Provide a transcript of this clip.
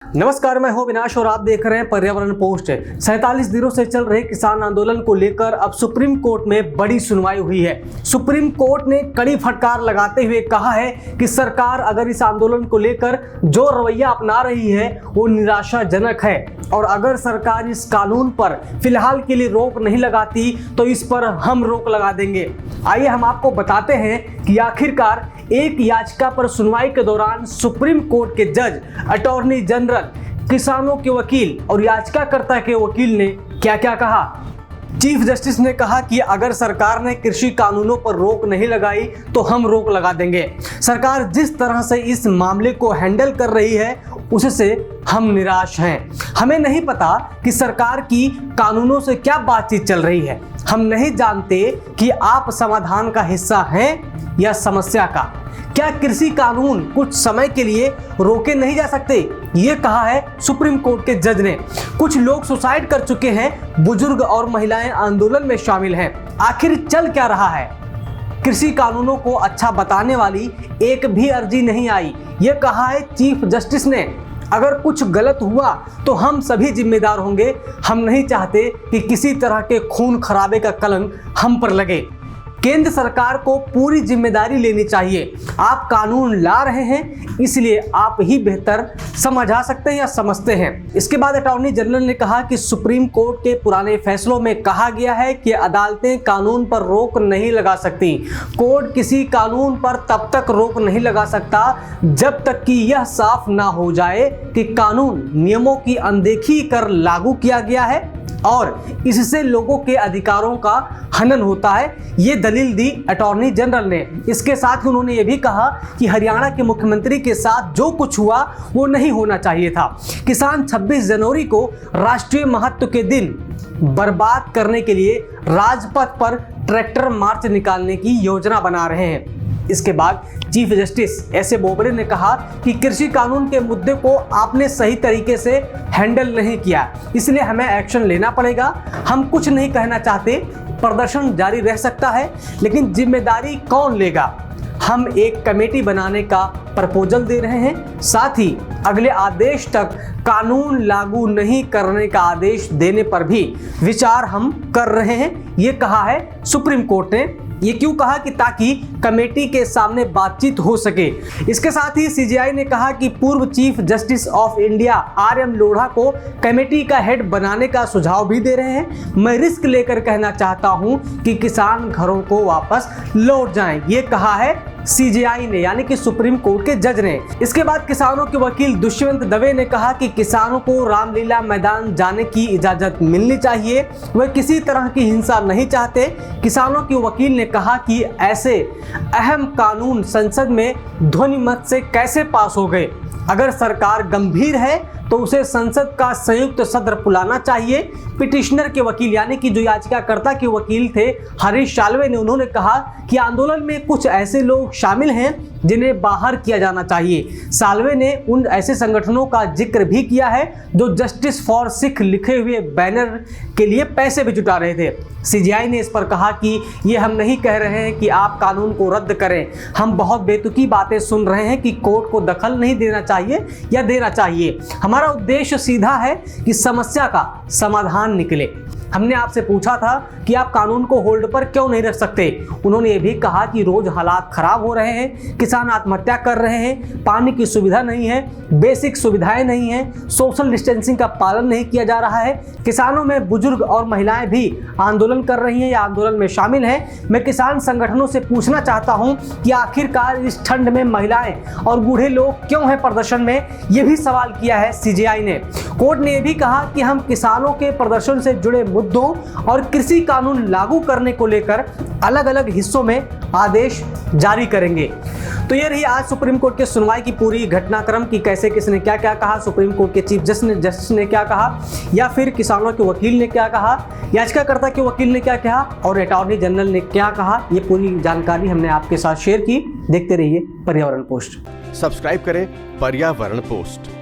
नमस्कार, मैं हूं विनाश और आप देख रहे हैं पर्यावरण पोस्ट। 47 दिनों से चल रहे किसान आंदोलन को लेकर अब सुप्रीम कोर्ट में बड़ी सुनवाई हुई है। सुप्रीम कोर्ट ने कड़ी फटकार लगाते हुए कहा है कि सरकार अगर इस आंदोलन को लेकर जो रवैया अपना रही है वो निराशाजनक है और अगर सरकार इस कानून पर फिलहाल के लिए रोक नहीं लगाती तो इस पर हम रोक लगा देंगे। आइए हम आपको बताते हैं कि आखिरकार एक याचिका पर सुनवाई के दौरान सुप्रीम कोर्ट के जज, अटॉर्नी जनरल, किसानों के वकील और याचिकाकर्ता के वकील ने क्या क्या कहा। चीफ जस्टिस ने कहा कि अगर सरकार ने कृषि कानूनों पर रोक नहीं लगाई तो हम रोक लगा देंगे। सरकार जिस तरह से इस मामले को हैंडल कर रही है उससे हम निराश हैं। हमें नहीं पता कि सरकार की कानूनों से क्या बातचीत चल रही है। हम नहीं जानते कि आप समाधान का हिस्सा हैं या समस्या का। क्या कृषि कानून कुछ समय के लिए रोके नहीं जा सकते? ये कहा है सुप्रीम कोर्ट के जज ने। कुछ लोग सुसाइड कर चुके हैं, बुजुर्ग और महिलाएं आंदोलन में शामिल हैं। आखिर चल क्या रहा है? कृषि कानूनों को अच्छा बताने वाली एक भी अर्जी नहीं आई, ये कहा है चीफ जस्टिस ने। अगर कुछ गलत हुआ तो हम सभी जिम्मेदार होंगे। हम नहीं चाहते कि किसी तरह के खून खराबे का कलंक हम पर लगे। केंद्र सरकार को पूरी जिम्मेदारी लेनी चाहिए। आप कानून ला रहे हैं इसलिए आप ही बेहतर समझा सकते हैं या समझते हैं। इसके बाद अटॉर्नी जनरल ने कहा कि सुप्रीम कोर्ट के पुराने फैसलों में कहा गया है कि अदालतें कानून पर रोक नहीं लगा सकती। कोर्ट किसी कानून पर तब तक रोक नहीं लगा सकता जब तक कि यह साफ ना हो जाए कि कानून नियमों की अनदेखी कर लागू किया गया है और इससे लोगों के अधिकारों का हनन होता है। ये दलील दी अटॉर्नी जनरल ने। इसके साथ ही उन्होंने ये भी कहा कि हरियाणा के मुख्यमंत्री के साथ जो कुछ हुआ वो नहीं होना चाहिए था। किसान 26 जनवरी को राष्ट्रीय महत्व के दिन बर्बाद करने के लिए राजपथ पर ट्रैक्टर मार्च निकालने की योजना बना रहे हैं। इसके बाद chief justice S A Bobde ने कहा कि कृषि कानून के मुद्दे को आपने सही तरीके से हैंडल नहीं किया, इसलिए हमें एक्शन लेना पड़ेगा। हम कुछ नहीं कहना चाहते, प्रदर्शन जारी रह सकता है, लेकिन जिम्मेदारी कौन लेगा? हम एक कमेटी बनाने का प्रपोजल दे रहे हैं। साथ ही अगले आदेश तक कानून लागू नहीं करने का आदेश देने पर भी विचार हम कर रहे हैं, ये कहा है सुप्रीम कोर्ट ने। ये क्यों कहा कि ताकि कमेटी के सामने बातचीत हो सके। इसके साथ ही सीजेआई ने कहा कि पूर्व chief justice of India RM. Lodha को कमेटी का हेड बनाने का सुझाव भी दे रहे हैं। मैं रिस्क लेकर कहना चाहता हूं कि किसान घरों को वापस लौट जाएं, ये कहा है सीजेआई ने, यानी कि सुप्रीम कोर्ट के जज ने। इसके बाद किसानों के वकील दुष्यंत दवे ने कहा कि किसानों को रामलीला मैदान जाने की इजाजत मिलनी चाहिए। वे किसी तरह की हिंसा नहीं चाहते। किसानों के वकील ने कहा कि ऐसे अहम कानून संसद में ध्वनि मत से कैसे पास हो गए। अगर सरकार गंभीर है तो उसे संसद का संयुक्त सत्र बुलाना चाहिए। पिटिशनर के वकील यानी कि जो याचिकाकर्ता के वकील थे हरीश साल्वे ने, उन्होंने कहा कि आंदोलन में कुछ ऐसे लोग शामिल हैं जिन्हें बाहर किया जाना चाहिए। साल्वे ने उन ऐसे संगठनों का जिक्र भी किया है जो जस्टिस फॉर सिख लिखे हुए बैनर के लिए पैसे भी जुटा रहे थे। सीजेआई ने इस पर कहा कि ये हम नहीं कह रहे हैं कि आप कानून को रद्द करें। हम बहुत बेतुकी बातें सुन रहे हैं कि कोर्ट को दखल नहीं देना चाहिए या देना चाहिए। हमारा उद्देश्य सीधा है कि समस्या का समाधान निकले। हमने आपसे पूछा था कि आप कानून को होल्ड पर क्यों नहीं रख सकते। उन्होंने ये भी कहा कि रोज हालात खराब हो रहे हैं, किसान आत्महत्या कर रहे हैं, पानी की सुविधा नहीं है, बेसिक सुविधाएं नहीं हैं, सोशल डिस्टेंसिंग का पालन नहीं किया जा रहा है। किसानों में बुजुर्ग और महिलाएं भी आंदोलन कर रही हैं या आंदोलन में शामिल हैं। मैं किसान संगठनों से पूछना चाहता हूं कि आखिरकार इस ठंड में महिलाएं और बूढ़े लोग क्यों हैं प्रदर्शन में, ये भी सवाल किया है सीजेआई ने। कोर्ट ने यह भी कहा कि हम किसानों के प्रदर्शन से जुड़े मुद्दों और कृषि कानून लागू करने को लेकर अलग अलग हिस्सों में आदेश जारी करेंगे। तो ये रही आज सुप्रीम कोर्ट के सुनवाई की पूरी घटनाक्रम की कैसे किसने क्या क्या कहा, सुप्रीम कोर्ट के चीफ जस्टिस ने क्या कहा या फिर किसानों के वकील ने क्या कहा, याचिकाकर्ता के वकील ने क्या कहा और अटॉर्नी जनरल ने क्या कहा। ये पूरी जानकारी हमने आपके साथ शेयर की। देखते रहिए पर्यावरण पोस्ट। सब्सक्राइब करें पर्यावरण पोस्ट।